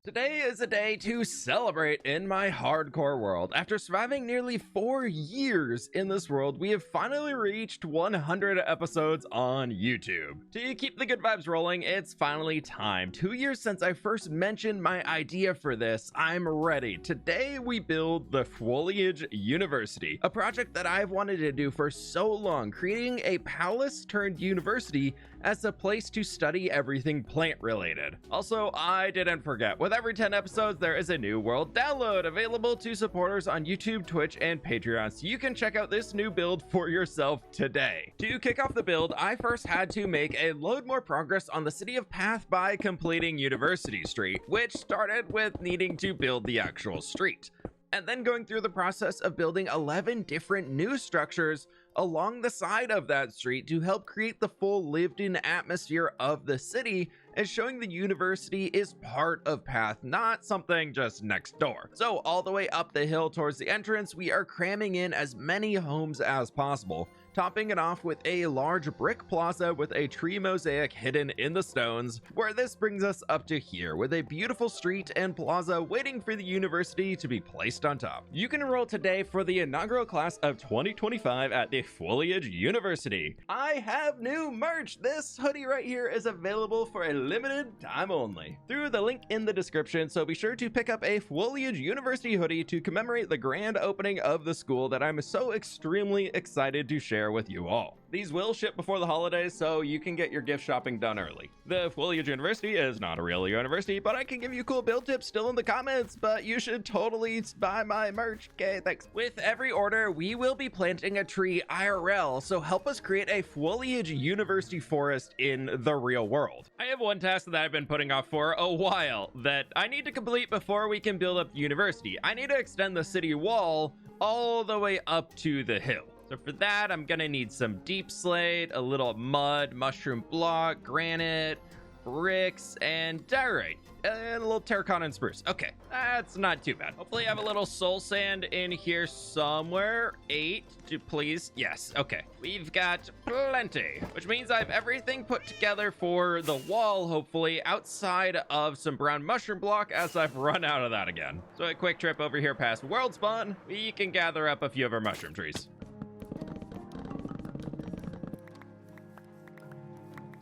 Today is a day to celebrate in my hardcore world. After surviving nearly 4 years in this world, we have finally reached 100 episodes on YouTube. To keep the good vibes rolling, it's finally time. 2 years since I first mentioned my idea for this, I'm ready. Today we build the Foliage University, a project that I've wanted to do for so long, creating a palace turned university as a place to study everything plant related. Also, I didn't forget, with every 10 episodes, there is a new world download available to supporters on YouTube, Twitch, and Patreon, so you can check out this new build for yourself today. To kick off the build, I first had to make a load more progress on the City of Path by completing University Street, which started with needing to build the actual street, and then going through the process of building 11 different new structures along the side of that street to help create the full lived-in atmosphere of the city, and showing the university is part of Path, not something just next door. So all the way up the hill towards the entrance, we are cramming in as many homes as possible, topping it off with a large brick plaza with a tree mosaic hidden in the stones, where this brings us up to here with a beautiful street and plaza waiting for the university to be placed on top. You can enroll today for the inaugural class of 2025 at the Foliage University. I have new merch. This hoodie right here is available for a limited time only through the link in the description, so be sure to pick up a Foliage University hoodie to commemorate the grand opening of the school that I'm so extremely excited to share with you all. These will ship before the holidays, so you can get your gift shopping done early. The Foliage University is not a real university, but I can give you cool build tips still in the comments, but you should totally buy my merch. Okay, thanks. With every order, we will be planting a tree IRL, so help us create a Foliage University forest in the real world. I have one task that I've been putting off for a while that I need to complete before we can build up the university. I need to extend the city wall all the way up to the hill. So for that, I'm gonna need some deep slate, a little mud, mushroom block, granite, bricks, and diorite, and a little terracotta and spruce. Okay, that's not too bad. Hopefully I have a little soul sand in here somewhere. 8, please. Yes, okay. We've got plenty, which means I have everything put together for the wall, hopefully, outside of some brown mushroom block, as I've run out of that again. So a quick trip over here past World Spawn, we can gather up a few of our mushroom trees.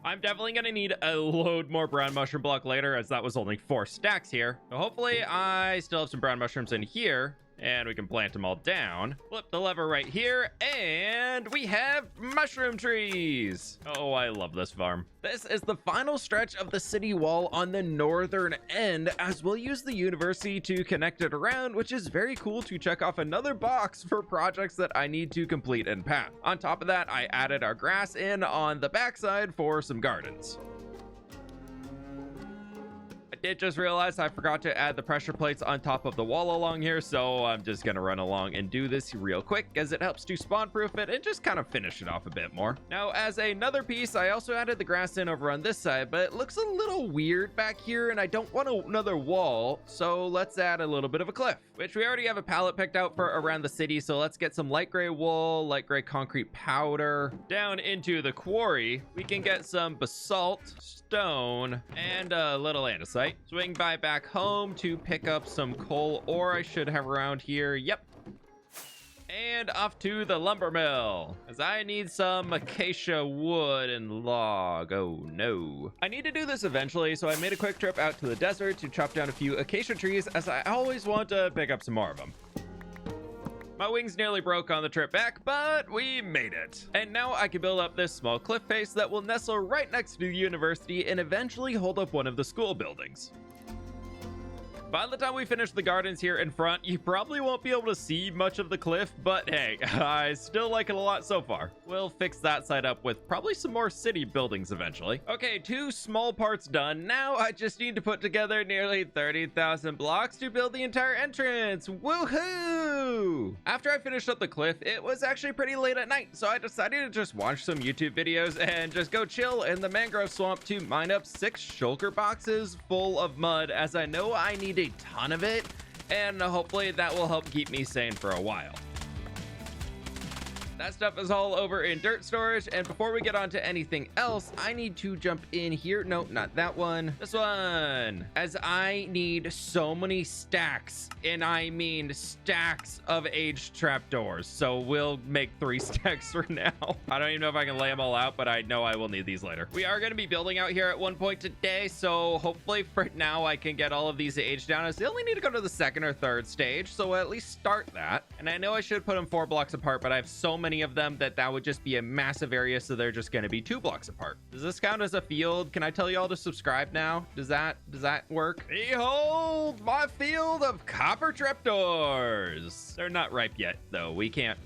I'm definitely going to need a load more brown mushroom block later, as that was only 4 stacks here. So hopefully I still have some brown mushrooms in here, and we can plant them all down. Flip the lever right here, and we have mushroom trees. Oh, I love this farm. This is the final stretch of the city wall on the northern end, as we'll use the university to connect it around, which is very cool to check off another box for projects that I need to complete in Path. On top of that, I added our grass in on the backside for some gardens. I did just realize I forgot to add the pressure plates on top of the wall along here, so I'm just gonna run along and do this real quick, as it helps to spawn proof it and just kind of finish it off a bit more. Now, as another piece, I also added the grass in over on this side, but it looks a little weird back here, and I don't want another wall, so let's add a little bit of a cliff, which we already have a palette picked out for around the city. So let's get some light gray wool, light gray concrete powder. Down into the quarry, we can get some basalt, stone, and a little andesite. Swing by back home to pick up some coal ore I should have around here. Yep. And off to the lumber mill, as I need some acacia wood and log. Oh no. I need to do this eventually, so I made a quick trip out to the desert to chop down a few acacia trees, as I always want to pick up some more of them. My wings nearly broke on the trip back, but we made it. And now I can build up this small cliff face that will nestle right next to the university and eventually hold up one of the school buildings. By the time we finish the gardens here in front, you probably won't be able to see much of the cliff, but hey, I still like it a lot so far. We'll fix that side up with probably some more city buildings eventually. Okay, 2 small parts done. Now I just need to put together nearly 30,000 blocks to build the entire entrance. Woohoo! After I finished up the cliff, it was actually pretty late at night, so I decided to just watch some YouTube videos and just go chill in the mangrove swamp to mine up 6 shulker boxes full of mud, as I know I need a ton of it, and hopefully that will help keep me sane for a while. That stuff is all over in dirt storage, and before we get on to anything else, I need to jump in here. No, not that one. This one. As I need so many stacks, and I mean stacks of aged trapdoors. So we'll make 3 stacks for now. I don't even know if I can lay them all out, but I know I will need these later. We are going to be building out here at one point today, so hopefully for now I can get all of these aged down. I still only need to go to the 2nd or 3rd stage, so we'll at least start that. And I know I should put them 4 blocks apart, but I have so many of them that would just be a massive area, so they're just going to be 2 blocks apart. Does this count as a field? Can I tell y'all to subscribe now? Does that work? Behold my field of copper trapdoors. They're not ripe yet though. We can't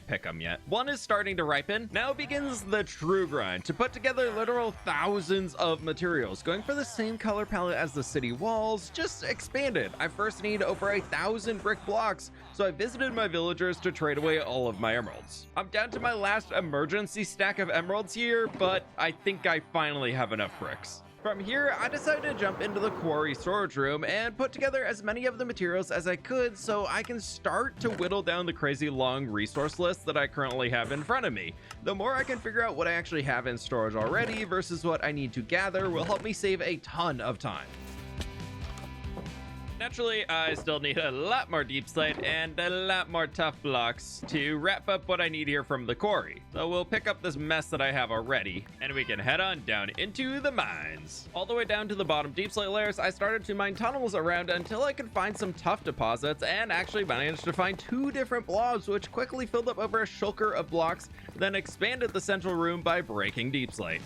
pick them yet. One is starting to ripen. Now begins the true grind to put together literal thousands of materials, going for the same color palette as the city walls, just expanded. I first need over 1,000 brick blocks, so I visited my villagers to trade away all of my emeralds. I'm down to my last emergency stack of emeralds here, but I think I finally have enough bricks. From here, I decided to jump into the quarry storage room and put together as many of the materials as I could so I can start to whittle down the crazy long resource list that I currently have in front of me. The more I can figure out what I actually have in storage already versus what I need to gather will help me save a ton of time. Naturally, I still need a lot more deep slate and a lot more tough blocks to wrap up what I need here from the quarry. So we'll pick up this mess that I have already, and we can head on down into the mines. All the way down to the bottom deep slate layers, I started to mine tunnels around until I could find some tough deposits, and actually managed to find 2 different blobs, which quickly filled up over a shulker of blocks, then expanded the central room by breaking deep slate.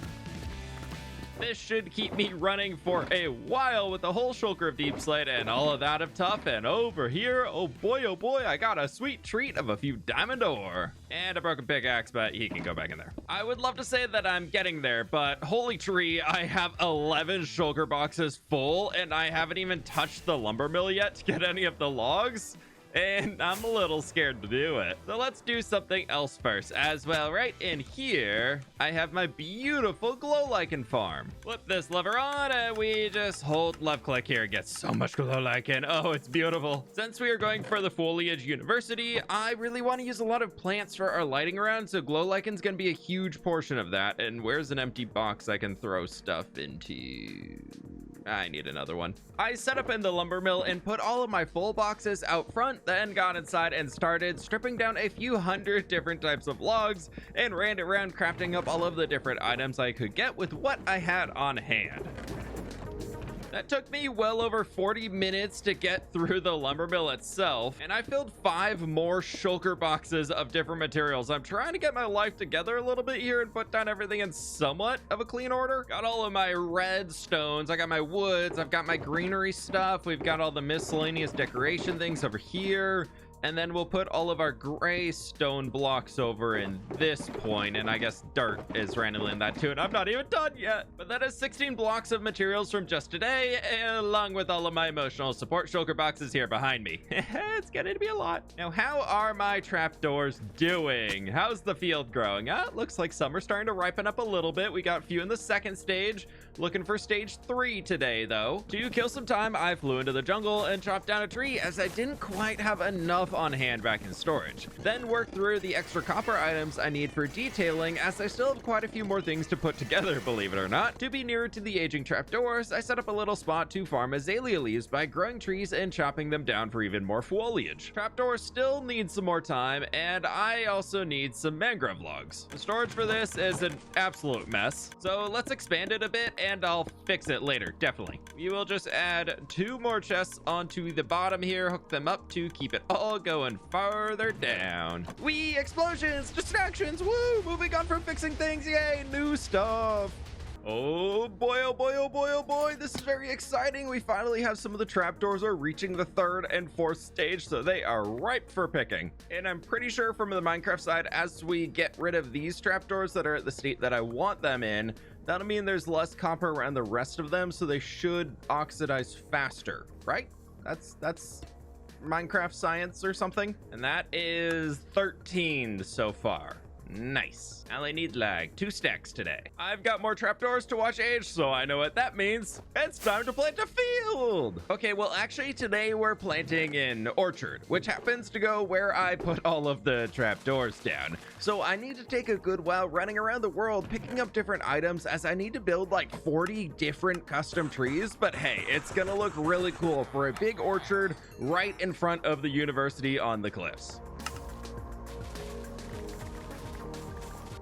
This should keep me running for a while with the whole shulker of deep slate and all of that of tough. And over here, oh boy, I got a sweet treat of a few diamond ore and a broken pickaxe, but he can go back in there. I would love to say that I'm getting there, but holy tree, I have 11 shulker boxes full and I haven't even touched the lumber mill yet to get any of the logs. And I'm a little scared to do it. So let's do something else first as well. Right in here, I have my beautiful glow lichen farm. Flip this lever on and we just hold left click here. Get so much glow lichen. Oh, it's beautiful. Since we are going for the foliage university, I really want to use a lot of plants for our lighting around. So glow lichen's going to be a huge portion of that. And where's an empty box I can throw stuff into? I need another one. I set up in the lumber mill and put all of my full boxes out front, then got inside and started stripping down a few hundred different types of logs and ran around crafting up all of the different items I could get with what I had on hand. That took me well over 40 minutes to get through the lumber mill itself, and I filled 5 more shulker boxes of different materials. I'm trying to get my life together a little bit here and put down everything in somewhat of a clean order. Got all of my red stones, I got my woods, I've got my greenery stuff, we've got all the miscellaneous decoration things over here. And then we'll put all of our gray stone blocks over in this point, and I guess dirt is randomly in that too, and I'm not even done yet. But that is 16 blocks of materials from just today, along with all of my emotional support shulker boxes here behind me. It's getting to be a lot. Now, how are my trapdoors doing? How's the field growing? It looks like some are starting to ripen up a little bit. We got a few in the 2nd stage. Looking for stage 3 today, though. To kill some time, I flew into the jungle and chopped down a tree as I didn't quite have enough on hand back in storage. Then worked through the extra copper items I need for detailing, as I still have quite a few more things to put together, believe it or not. To be nearer to the aging trapdoors, I set up a little spot to farm azalea leaves by growing trees and chopping them down for even more foliage. Trapdoors still need some more time, and I also need some mangrove logs. The storage for this is an absolute mess, so let's expand it a bit and I'll fix it later, definitely. We will just add 2 more chests onto the bottom here, hook them up to keep it all going farther down. Wee, explosions, distractions, woo, moving on from fixing things, yay, new stuff. Oh boy, oh boy, oh boy, oh boy, this is very exciting. We finally have some of the trapdoors are reaching the 3rd and 4th stage, so they are ripe for picking. And I'm pretty sure from the Minecraft side, as we get rid of these trapdoors that are at the state that I want them in, that'll mean there's less copper around the rest of them, so they should oxidize faster, right? That's Minecraft science or something. And that is 13 so far. Nice. I only need like 2 stacks today. I've got more trapdoors to watch age, so I know what that means. It's time to plant a field. Okay, well, actually today we're planting an orchard, which happens to go where I put all of the trapdoors down. So I need to take a good while running around the world picking up different items, as I need to build like 40 different custom trees. But hey, it's gonna look really cool for a big orchard right in front of the university on the cliffs.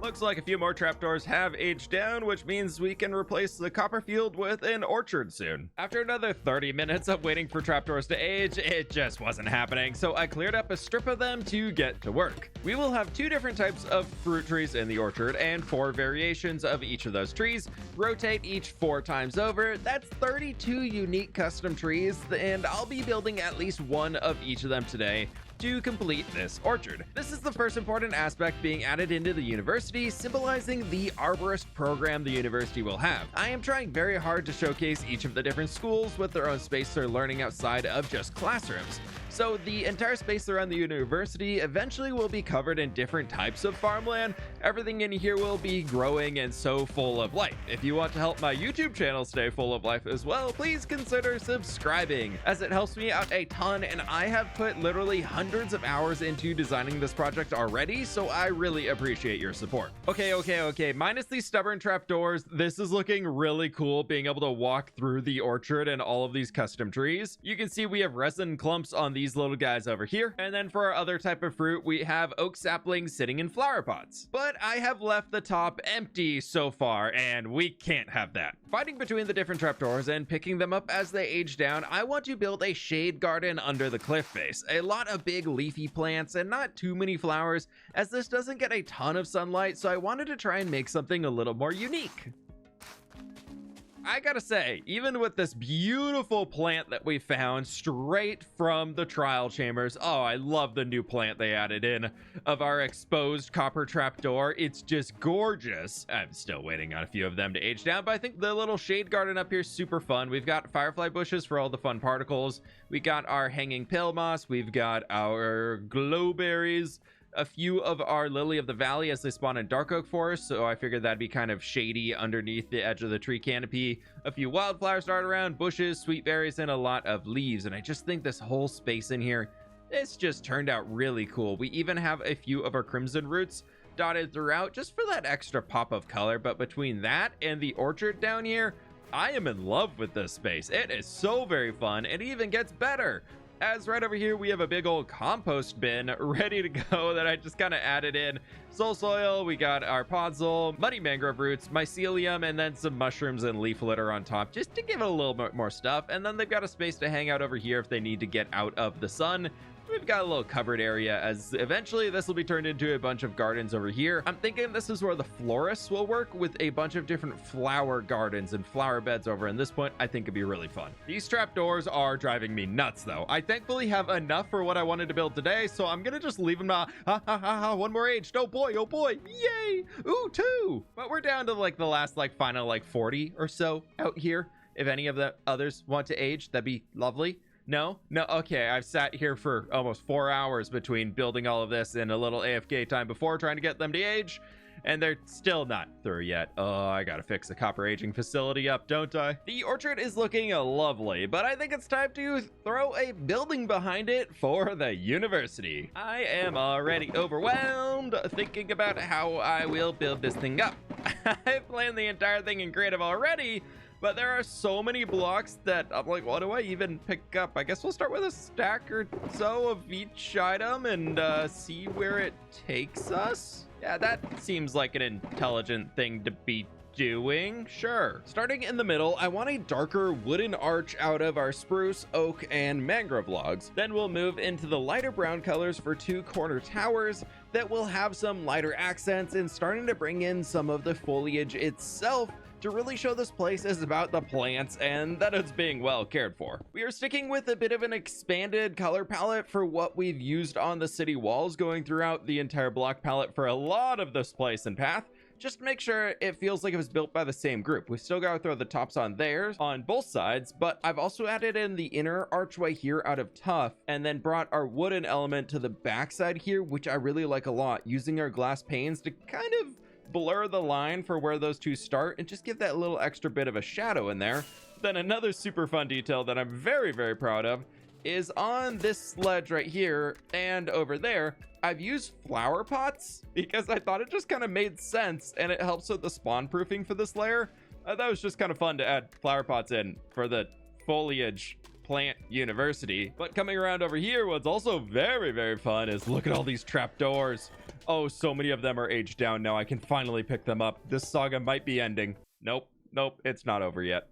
Looks like a few more trapdoors have aged down, which means we can replace the copper field with an orchard soon. After another 30 minutes of waiting for trapdoors to age, it just wasn't happening, so I cleared up a strip of them to get to work. We will have 2 different types of fruit trees in the orchard and 4 variations of each of those trees. Rotate each 4 times over. That's 32 unique custom trees, and I'll be building at least one of each of them today to complete this orchard. This is the first important aspect being added into the university, symbolizing the arborist program the university will have. I am trying very hard to showcase each of the different schools with their own space they're learning outside of just classrooms. So the entire space around the university eventually will be covered in different types of farmland. Everything in here will be growing and so full of life. If you want to help my YouTube channel stay full of life as well, please consider subscribing, as it helps me out a ton, and I have put literally hundreds of hours into designing this project already, so I really appreciate your support. Okay, minus these stubborn trapdoors, this is looking really cool, being able to walk through the orchard and all of these custom trees. You can see we have resin clumps on these little guys over here, and then for our other type of fruit, we have oak saplings sitting in flower pots. But I have left the top empty so far, and we can't have that. Fighting between the different trapdoors and picking them up as they age down, I want to build a shade garden under the cliff face. A lot of big leafy plants and not too many flowers, as this doesn't get a ton of sunlight, so I wanted to try and make something a little more unique. I gotta say, even with this beautiful plant that we found straight from the trial chambers, oh, I love the new plant they added in of our exposed copper trapdoor. It's just gorgeous. I'm still waiting on a few of them to age down, but I think the little shade garden up here is super fun. We've got firefly bushes for all the fun particles. We got our hanging pale moss. We've got our glowberries. A few of our lily of the valley as they spawn in dark oak forest, so I figured that'd be kind of shady underneath the edge of the tree canopy. A few wildflowers dart around, bushes, sweet berries, and a lot of leaves. And I just think this whole space in here, it's just turned out really cool. We even have a few of our crimson roots dotted throughout just for that extra pop of color. But between that and the orchard down here, I am in love with this space. It is so very fun. It even gets better, as right over here we have a big old compost bin ready to go that I just kind of added in soul soil. We got our podzol, muddy mangrove roots, mycelium, and then some mushrooms and leaf litter on top just to give it a little bit more stuff. And then they've got a space to hang out over here if they need to get out of the sun. We've got a little covered area, as eventually this will be turned into a bunch of gardens over here. I'm thinking this is where the florists will work, with a bunch of different flower gardens and flower beds over in this point. I think it'd be really fun. These trapdoors are driving me nuts though. I thankfully have enough for what I wanted to build today, so I'm gonna just leave them one more aged. Oh boy, yay. Ooh, 2. But we're down to like the last final 40 or so out here. If any of the others want to age, that'd be lovely. No, okay, I've sat here for almost 4 hours between building all of this and a little AFK time before trying to get them to age, and they're still not through yet. Oh, I gotta fix the copper aging facility up, don't I? The orchard is looking lovely, but I think it's time to throw a building behind it for the university. I am already overwhelmed thinking about how I will build this thing up. I've planned the entire thing in creative already, but there are so many blocks that I'm like, what do I even pick up? I guess we'll start with a stack or so of each item and see where it takes us. Yeah, that seems like an intelligent thing to be doing. Sure. Starting in the middle, I want a darker wooden arch out of our spruce, oak, and mangrove logs. Then we'll move into the lighter brown colors for 2 corner towers that will have some lighter accents, and starting to bring in some of the foliage itself to really show this place is about the plants and that it's being well cared for. We are sticking with a bit of an expanded color palette for what we've used on the city walls, going throughout the entire block palette for a lot of this place and path. just to make sure it feels like it was built by the same group. We still gotta throw the tops on there on both sides, but I've also added in the inner archway here out of tuff, and then brought our wooden element to the backside here, which I really like a lot, using our glass panes to kind of blur the line for where those two start and just give that little extra bit of a shadow in there. Then another super fun detail that I'm very, very proud of is on this ledge right here and over there, I've used flower pots because I thought it just kind of made sense, and it helps with the spawn proofing for this layer. That was just kind of fun to add flower pots in for the foliage plant university. But coming around over here, what's also very, very fun is look at all these trapdoors. Oh, so many of them are aged down now. I can finally pick them up. This saga might be ending. Nope, it's not over yet.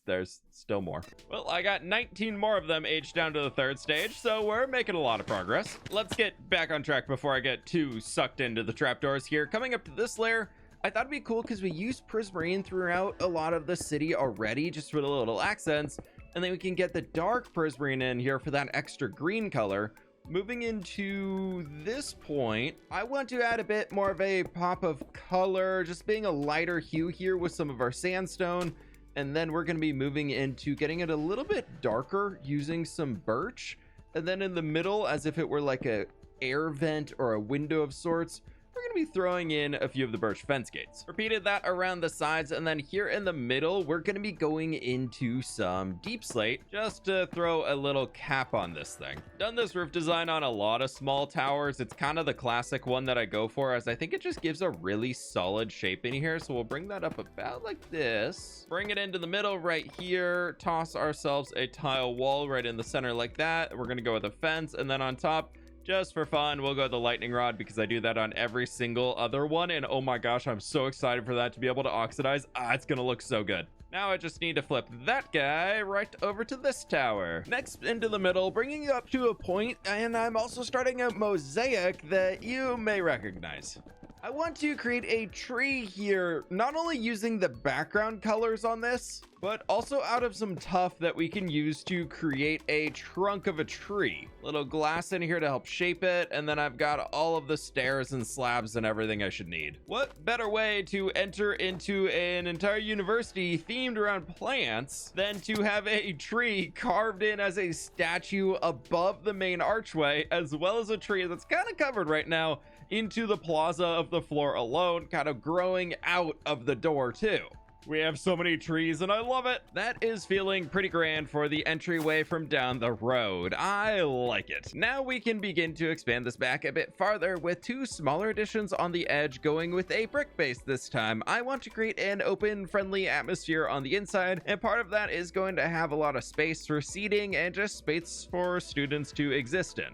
There's still more. Well, I got 19 more of them aged down to the 3rd stage, so we're making a lot of progress. Let's get back on track before I get too sucked into the trapdoors here. Coming up to this layer, I thought it'd be cool because we use prismarine throughout a lot of the city already, just for the little accents, and then we can get the dark prismarine in here for that extra green color. Moving into this point, I want to add a bit more of a pop of color, just being a lighter hue here with some of our sandstone. And then we're going to be moving into getting it a little bit darker using some birch. And then in the middle, as if it were like a air vent or a window of sorts, we're going to be throwing in a few of the birch fence gates. Repeated that around the sides, and then here in the middle, we're going to be going into some deep slate just to throw a little cap on this thing. Done this roof design on a lot of small towers. It's kind of the classic one that I go for, as I think it just gives a really solid shape in here. So we'll bring that up about like this, bring it into the middle right here, toss ourselves a tile wall right in the center like that. We're going to go with a fence, and then on top, just for fun, we'll go the lightning rod because I do that on every single other one. And oh my gosh, I'm so excited for that to be able to oxidize. It's gonna look so good. Now I just need to flip that guy right over to this tower. Next into the middle, bringing you up to a point, and I'm also starting a mosaic that you may recognize. I want to create a tree here, not only using the background colors on this, but also out of some tuff that we can use to create a trunk of a tree. Little glass in here to help shape it, and then I've got all of the stairs and slabs and everything I should need. What better way to enter into an entire university themed around plants than to have a tree carved in as a statue above the main archway, as well as a tree that's kind of covered right now into the plaza of the floor alone, kind of growing out of the door too. We have so many trees and I love it. That is feeling pretty grand for the entryway from down the road. I like it. Now we can begin to expand this back a bit farther with 2 smaller additions on the edge, going with a brick base this time. I want to create an open, friendly atmosphere on the inside, and part of that is going to have a lot of space for seating and just space for students to exist in.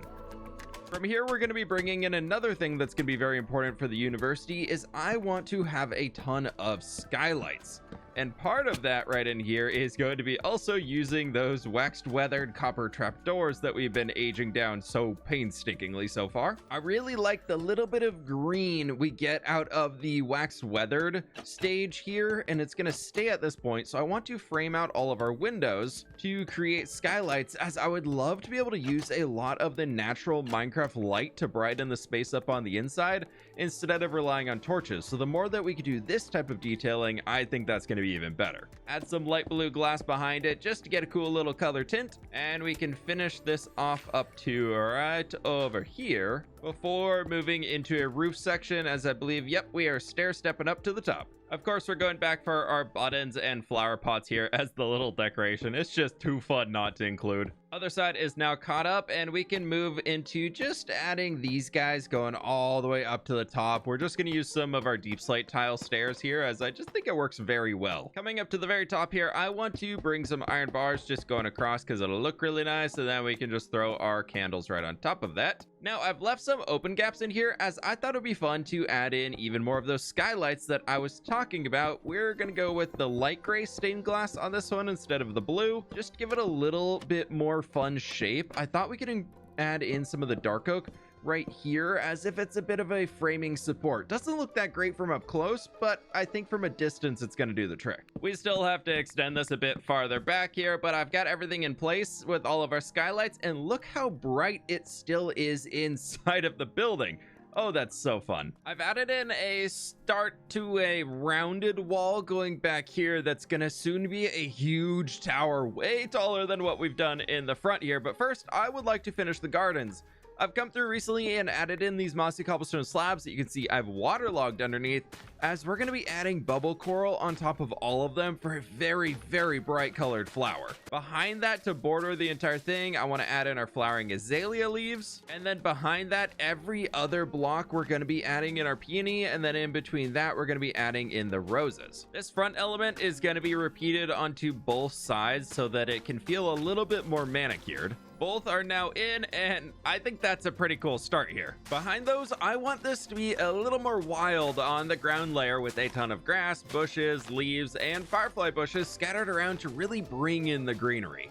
From here, we're going to be bringing in another thing that's going to be very important for the university is I want to have a ton of skylights. And part of that right in here is going to be also using those waxed weathered copper trapdoors that we've been aging down so painstakingly so far. I really like the little bit of green we get out of the waxed weathered stage here, and it's going to stay at this point. So I want to frame out all of our windows to create skylights, as I would love to be able to use a lot of the natural Minecraft light to brighten the space up on the inside instead of relying on torches. So the more that we could do this type of detailing, I think that's going to be even better. Add some light blue glass behind it just to get a cool little color tint, and we can finish this off up to right over here before moving into a roof section, as I believe, yep, we are stair stepping up to the top. Of course, we're going back for our buttons and flower pots here as the little decoration. It's just too fun not to include. Other side is now caught up, and we can move into just adding these guys going all the way up to the top. We're just going to use some of our deep slate tile stairs here, as I just think it works very well. Coming up to the very top here, I want to bring some iron bars just going across because it'll look really nice, and then we can just throw our candles right on top of that. Now, I've left some open gaps in here as I thought it would be fun to add in even more of those skylights that I was talking about. We're going to go with the light gray stained glass on this one instead of the blue, just to give it a little bit more fun shape. I thought we could add in some of the dark oak right here as if it's a bit of a framing support. Doesn't look that great from up close, but I think from a distance it's going to do the trick. We still have to extend this a bit farther back here, but I've got everything in place with all of our skylights, and look how bright it still is inside of the building. Oh, that's so fun. I've added in a start to a rounded wall going back here that's gonna soon be a huge tower, way taller than what we've done in the front here. But first, I would like to finish the gardens. I've come through recently and added in these mossy cobblestone slabs that you can see I've waterlogged underneath, as we're going to be adding bubble coral on top of all of them for a very, very bright colored flower. Behind that, to border the entire thing, I want to add in our flowering azalea leaves. And then behind that, every other block, we're going to be adding in our peony. And then in between that, we're going to be adding in the roses. This front element is going to be repeated onto both sides so that it can feel a little bit more manicured. Both are now in, and I think that's a pretty cool start here. Behind those, I want this to be a little more wild on the ground layer with a ton of grass, bushes, leaves, and firefly bushes scattered around to really bring in the greenery.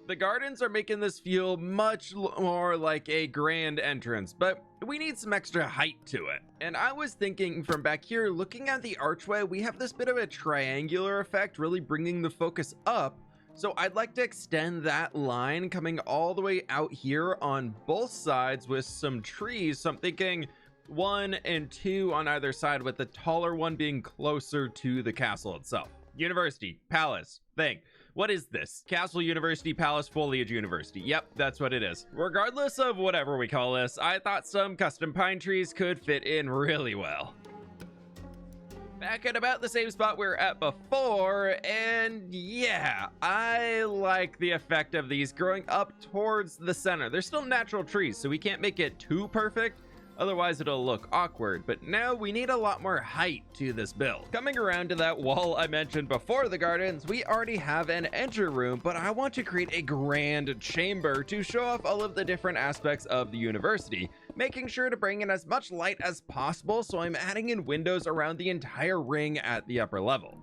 The gardens are making this feel much more like a grand entrance, but we need some extra height to it. And I was thinking from back here, looking at the archway, we have this bit of a triangular effect, really bringing the focus up. So I'd like to extend that line coming all the way out here on both sides with some trees. So I'm thinking 1 and 2 on either side, with the taller one being closer to the castle itself. University, palace, thing. What is this? Castle, university, palace, foliage, university. Yep, that's what it is. Regardless of whatever we call this, I thought some custom pine trees could fit in really well. Back at about the same spot we were at before, and yeah, I like the effect of these growing up towards the center. They're still natural trees, so we can't make it too perfect, otherwise it'll look awkward, but now we need a lot more height to this build. Coming around to that wall I mentioned before the gardens, we already have an entry room, but I want to create a grand chamber to show off all of the different aspects of the university, making sure to bring in as much light as possible, so I'm adding in windows around the entire ring at the upper level.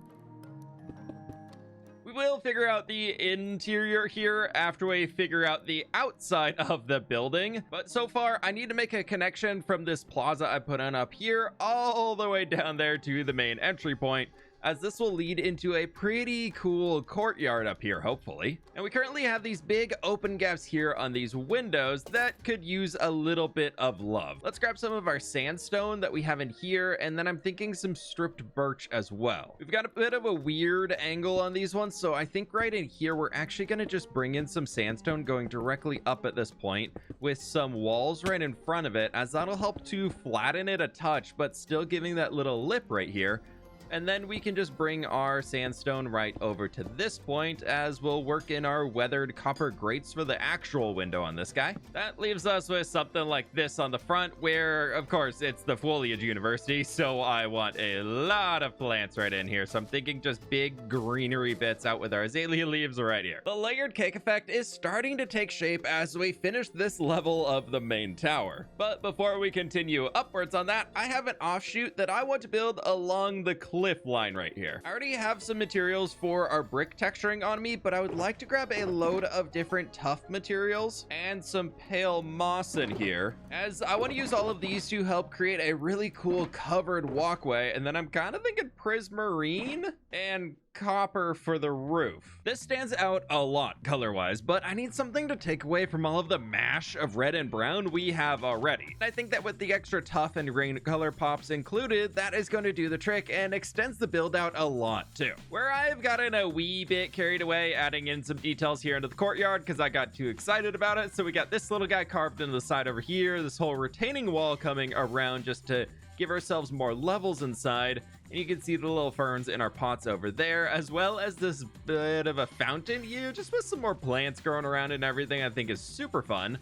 We will figure out the interior here after we figure out the outside of the building, but so far I need to make a connection from this plaza I put on up here all the way down there to the main entry point, as this will lead into a pretty cool courtyard up here, hopefully. And we currently have these big open gaps here on these windows that could use a little bit of love. Let's grab some of our sandstone that we have in here, and then I'm thinking some stripped birch as well. We've got a bit of a weird angle on these ones, so I think right in here, we're actually gonna just bring in some sandstone going directly up at this point with some walls right in front of it, as that'll help to flatten it a touch, but still giving that little lip right here. And then we can just bring our sandstone right over to this point, as we'll work in our weathered copper grates for the actual window on this guy. That leaves us with something like this on the front, where of course it's the foliage university, so I want a lot of plants right in here. So I'm thinking just big greenery bits out with our azalea leaves right here. The layered cake effect is starting to take shape as we finish this level of the main tower. But before we continue upwards on that, I have an offshoot that I want to build along the cliff line right here. I already have some materials for our brick texturing on me, but I would like to grab a load of different tough materials and some pale moss in here, as I want to use all of these to help create a really cool covered walkway. And then I'm kind of thinking prismarine and copper for the roof. This stands out a lot color-wise, but I need something to take away from all of the mash of red and brown we have already. I think that with the extra tough and green color pops included, that is going to do the trick and extends the build out a lot too. Where I've gotten a wee bit carried away adding in some details here into the courtyard because I got too excited about it. So we got this little guy carved into the side over here, this whole retaining wall coming around just to give ourselves more levels inside. And you can see the little ferns in our pots over there, as well as this bit of a fountain here, just with some more plants growing around and everything. I think is super fun.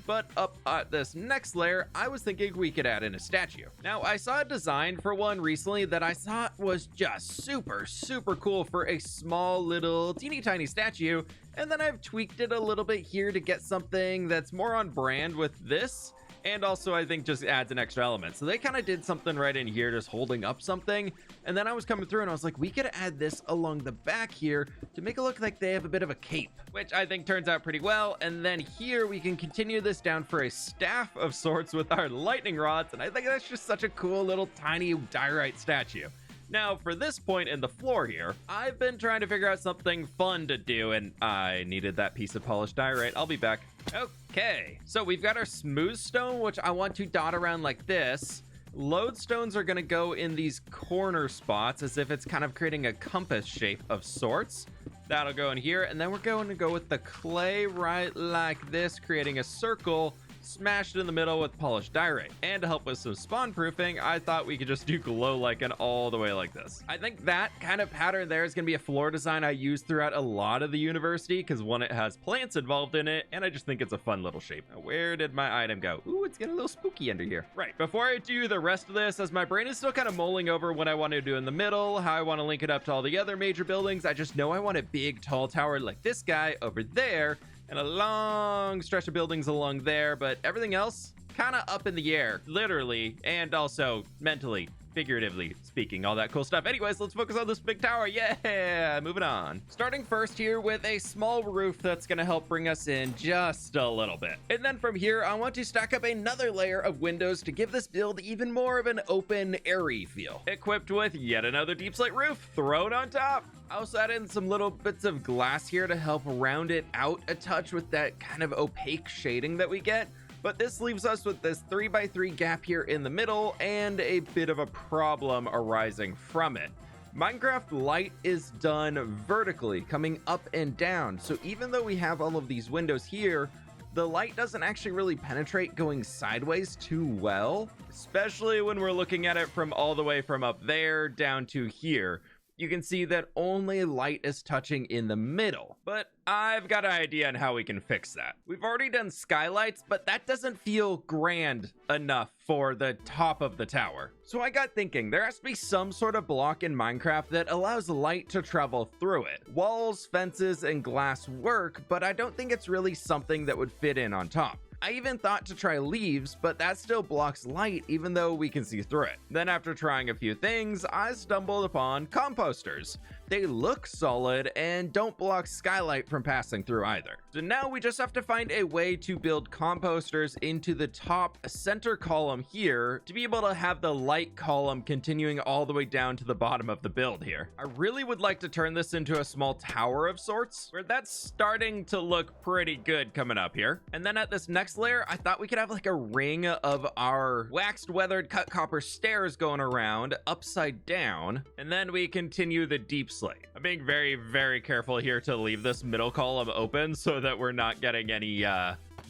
But up at this next layer, I was thinking we could add in a statue. Now, I saw a design for one recently that I thought was just super, super cool for a small little teeny tiny statue. And then I've tweaked it a little bit here to get something that's more on brand with this. And also, I think just adds an extra element. So they kind of did something right in here, just holding up something. And then I was coming through and I was like, we could add this along the back here to make it look like they have a bit of a cape, which I think turns out pretty well. And then here we can continue this down for a staff of sorts with our lightning rods. And I think that's just such a cool little tiny diorite statue. Now, for this point in the floor here, I've been trying to figure out something fun to do, and I needed that piece of polished diorite. I'll be back. Okay, so we've got our smooth stone, which I want to dot around like this. Lodestones are going to go in these corner spots as if it's kind of creating a compass shape of sorts. That'll go in here, and then we're going to go with the clay right like this, creating a circle smashed in the middle with polished diorite. And to help with some spawn proofing, I thought we could just do glow lichen all the way like this. I think that kind of pattern there is going to be a floor design I use throughout a lot of the university, because one, it has plants involved in it, and I just think it's a fun little shape. Now, where did my item go? Ooh, it's getting a little spooky under here. Right, before I do the rest of this, as my brain is still kind of mulling over what I want to do in the middle, how I want to link it up to all the other major buildings, I just know I want a big tall tower like this guy over there, and a long stretch of buildings along there, but everything else kind of up in the air, literally, and also mentally, figuratively speaking, all that cool stuff. Anyways, let's focus on this big tower. Yeah, moving on. Starting first here with a small roof that's going to help bring us in just a little bit. And then from here, I want to stack up another layer of windows to give this build even more of an open, airy feel. Equipped with yet another deep slate roof thrown on top. I also add in some little bits of glass here to help round it out a touch with that kind of opaque shading that we get. But this leaves us with this 3x3 gap here in the middle and a bit of a problem arising from it. Minecraft light is done vertically, coming up and down. So even though we have all of these windows here, the light doesn't actually really penetrate going sideways too well, especially when we're looking at it from all the way from up there down to here. You can see that only light is touching in the middle, but I've got an idea on how we can fix that. We've already done skylights, but that doesn't feel grand enough for the top of the tower. So I got thinking, there has to be some sort of block in Minecraft that allows light to travel through it. Walls, fences, and glass work, but I don't think it's really something that would fit in on top. I even thought to try leaves, but that still blocks light even though we can see through it. Then after trying a few things, I stumbled upon composters. They look solid and don't block skylight from passing through either. So now we just have to find a way to build composters into the top center column here to be able to have the light column continuing all the way down to the bottom of the build here. I really would like to turn this into a small tower of sorts, where that's starting to look pretty good coming up here. And then at this next layer, I thought we could have like a ring of our waxed weathered cut copper stairs going around upside down, and then we continue the deep slate. I'm being very, very careful here to leave this middle column open so that we're not getting any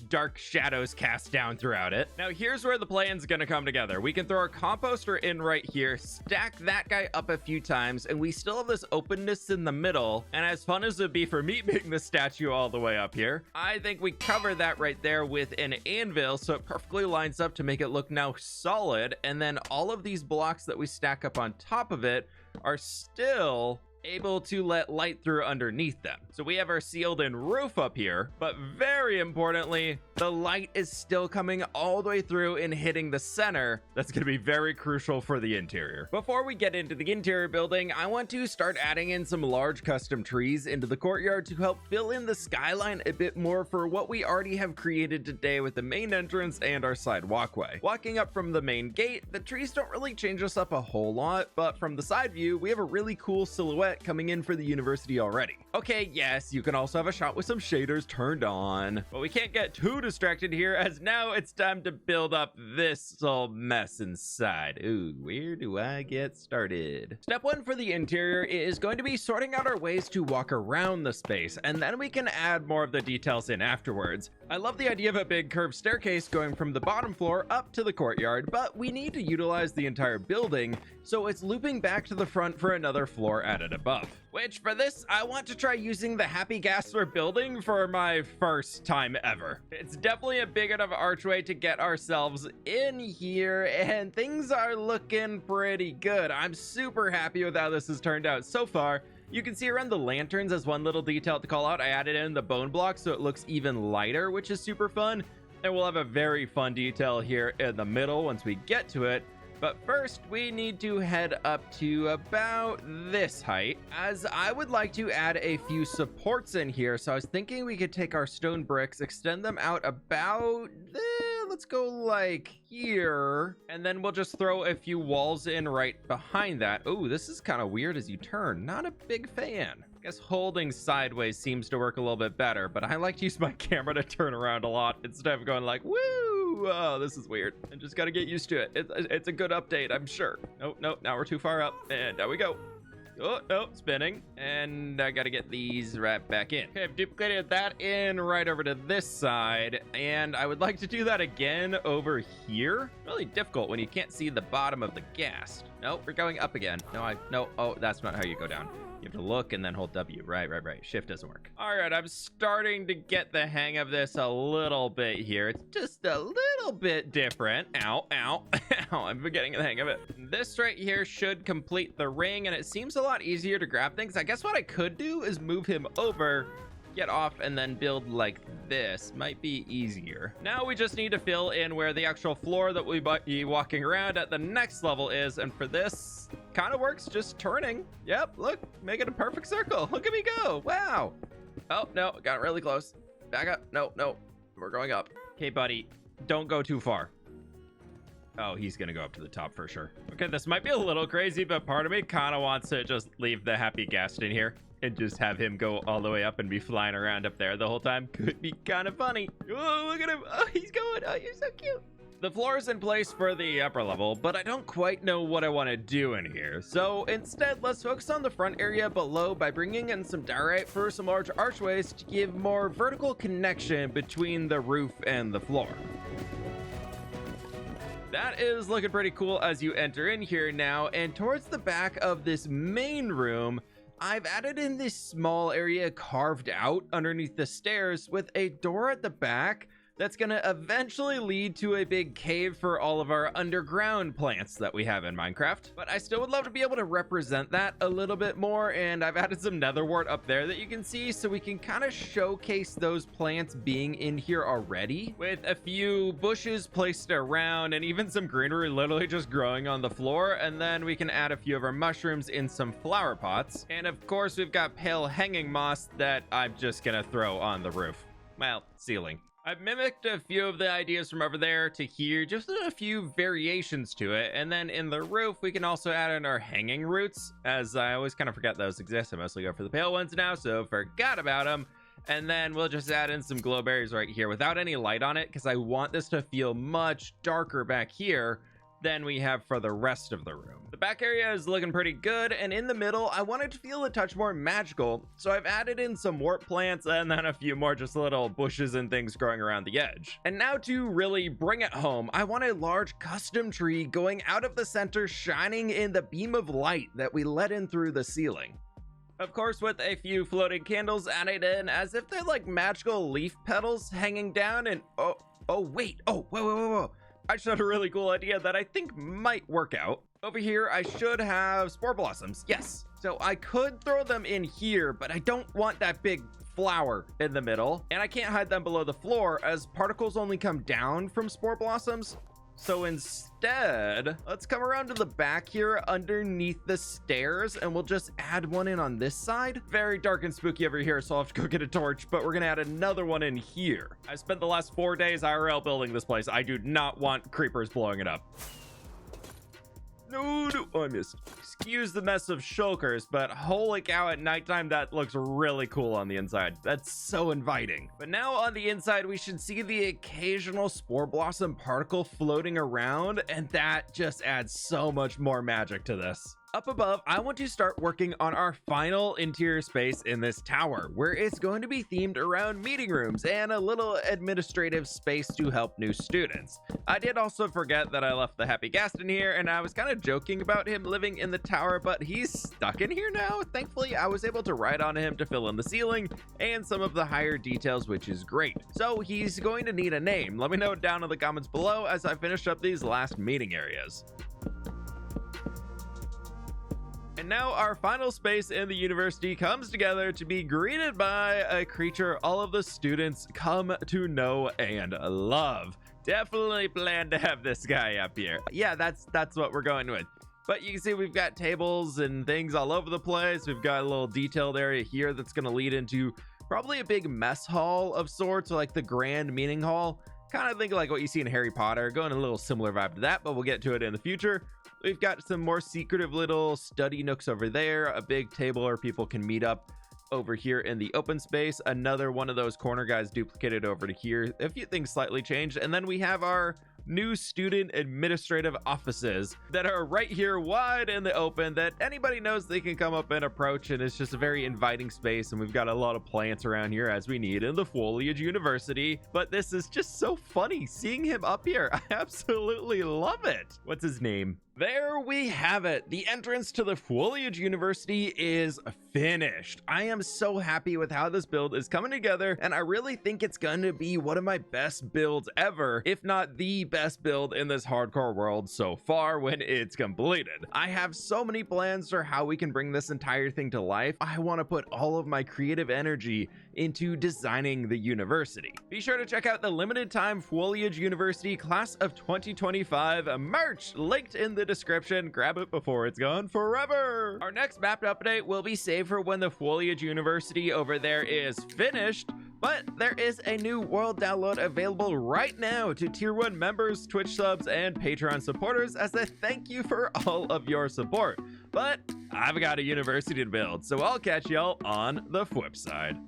dark shadows cast down throughout it. Now here's where the plan's gonna come together. We can throw our composter in right here, stack that guy up a few times, and we still have this openness in the middle. And as fun as it'd be for me being the statue all the way up here, I think we cover that right there with an anvil so it perfectly lines up to make it look now solid. And then all of these blocks that we stack up on top of it are still able to let light through underneath them. So we have our sealed in roof up here, but very importantly, the light is still coming all the way through and hitting the center. That's going to be very crucial for the interior. Before we get into the interior building, I want to start adding in some large custom trees into the courtyard to help fill in the skyline a bit more for what we already have created today with the main entrance and our side walkway. Walking up from the main gate, the trees don't really change us up a whole lot, but from the side view, we have a really cool silhouette coming in for the university already. Okay, yes, you can also have a shot with some shaders turned on, but we can't get too distracted here as now it's time to build up this whole mess inside. Ooh, where do I get started? Step one for the interior is going to be sorting out our ways to walk around the space, and then we can add more of the details in afterwards. I love the idea of a big curved staircase going from the bottom floor up to the courtyard, but we need to utilize the entire building, so it's looping back to the front for another floor added above. Which for this, I want to try using the Happy Gasler building for my first time ever. It's definitely a big enough archway to get ourselves in here, and things are looking pretty good. I'm super happy with how this has turned out so far. You can see around the lanterns as one little detail to call out. I added in the bone block so it looks even lighter, which is super fun. And we'll have a very fun detail here in the middle once we get to it. But first, we need to head up to about this height, as I would like to add a few supports in here. So I was thinking we could take our stone bricks, extend them out about, let's go like here, and then we'll just throw a few walls in right behind that. Oh, this is kind of weird as you turn. Not a big fan. I guess holding sideways seems to work a little bit better, but I like to use my camera to turn around a lot instead of going like, woo! Oh, this is weird. I just got to get used to it. It's a good update, I'm sure. Nope, now we're too far up, and there we go. Oh, no, spinning. And I gotta get these right back in. Okay, I've duplicated that in right over to this side. And I would like to do that again over here. Really difficult when you can't see the bottom of the gas. No, we're going up again. No, oh, that's not how you go down. You have to look and then hold W. Right. Shift doesn't work. All right, I'm starting to get the hang of this a little bit here. It's just a little bit different. Ow. I'm getting the hang of it. This right here should complete the ring, and it seems a lot easier to grab things. I guess what I could do is move him over, get off, and then build like this. Might be easier. Now we just need to fill in where the actual floor that we might be walking around at the next level is, and for this, kind of works just turning. Yep, look, make it a perfect circle. Look at me go. Wow. Oh, no, got really close. Back up. No, we're going up. Okay, buddy, don't go too far. Oh, he's gonna go up to the top for sure. Okay, this might be a little crazy, but part of me kind of wants to just leave the happy Gaston here and just have him go all the way up and be flying around up there the whole time. Could be kind of funny. Oh, look at him. Oh, he's going. Oh, you're so cute. The floor is in place for the upper level, but I don't quite know what I want to do in here. So instead, let's focus on the front area below by bringing in some diorite for some large archways to give more vertical connection between the roof and the floor. That is looking pretty cool as you enter in here now, and towards the back of this main room, I've added in this small area carved out underneath the stairs with a door at the back that's gonna eventually lead to a big cave for all of our underground plants that we have in Minecraft. But I still would love to be able to represent that a little bit more, and I've added some netherwart up there that you can see so we can kind of showcase those plants being in here already, with a few bushes placed around and even some greenery literally just growing on the floor. And then we can add a few of our mushrooms in some flower pots. And of course, we've got pale hanging moss that I'm just gonna throw on the roof. Well, ceiling. I've mimicked a few of the ideas from over there to here, just a few variations to it. And then in the roof, we can also add in our hanging roots, as I always kind of forget those exist. I mostly go for the pale ones now, so forgot about them. And then we'll just add in some glowberries right here without any light on it, because I want this to feel much darker back here than we have for the rest of the room. The back area is looking pretty good, and in the middle, I wanted to feel a touch more magical, so I've added in some warp plants and then a few more just little bushes and things growing around the edge. And now to really bring it home, I want a large custom tree going out of the center, shining in the beam of light that we let in through the ceiling. Of course, with a few floating candles added in as if they're like magical leaf petals hanging down. And wait, whoa. I just had a really cool idea that I think might work out. Over here, I should have spore blossoms. Yes. So I could throw them in here, but I don't want that big flower in the middle. And I can't hide them below the floor as particles only come down from spore blossoms. So instead, let's come around to the back here underneath the stairs, and we'll just add one in on this side. Very dark and spooky over here, so I'll have to go get a torch, but we're gonna add another one in here. I spent the last 4 days IRL building this place. I do not want creepers blowing it up. No, I missed. Excuse the mess of shulkers, but holy cow, at nighttime, that looks really cool on the inside. That's so inviting. But now on the inside, we should see the occasional spore blossom particle floating around, and that just adds so much more magic to this. Up above, I want to start working on our final interior space in this tower, where it's going to be themed around meeting rooms and a little administrative space to help new students. I did also forget that I left the Happy Gaston here, and I was kind of joking about him living in the tower, but he's stuck in here now. Thankfully, I was able to ride on him to fill in the ceiling and some of the higher details, which is great. So he's going to need a name. Let me know down in the comments below as I finish up these last meeting areas. And now our final space in the university comes together to be greeted by a creature all of the students come to know and love. Definitely plan to have this guy up here. Yeah, that's what we're going with. But you can see we've got tables and things all over the place. We've got a little detailed area here that's going to lead into Probably a big mess hall of sorts, or like the grand meeting hall. Kind of think like what you see in Harry Potter, going a little similar vibe to that, but we'll get to it in the future. We've got some more secretive little study nooks over there, a big table where people can meet up over here in the open space, another one of those corner guys duplicated over to here. A few things slightly changed, and then we have our new student administrative offices that are right here wide in the open that anybody knows they can come up and approach, and it's just a very inviting space. And we've got a lot of plants around here as we need in the Foliage University, but this is just so funny seeing him up here. I absolutely love it. What's his name? There we have it. The entrance to the Foliage University is finished. I am so happy with how this build is coming together, and I really think it's going to be one of my best builds ever, if not the best build in this hardcore world so far when it's completed. I have so many plans for how we can bring this entire thing to life. I want to put all of my creative energy into designing the university. Be sure to check out the limited time Foliage University Class of 2025 merch linked in the description. Grab it before it's gone forever. Our next map update will be saved for when the Foliage University over there is finished, but there is a new world download available right now to tier 1 members, Twitch subs, and Patreon supporters as a thank you for all of your support. But I've got a university to build, so I'll catch y'all on the fWhip side.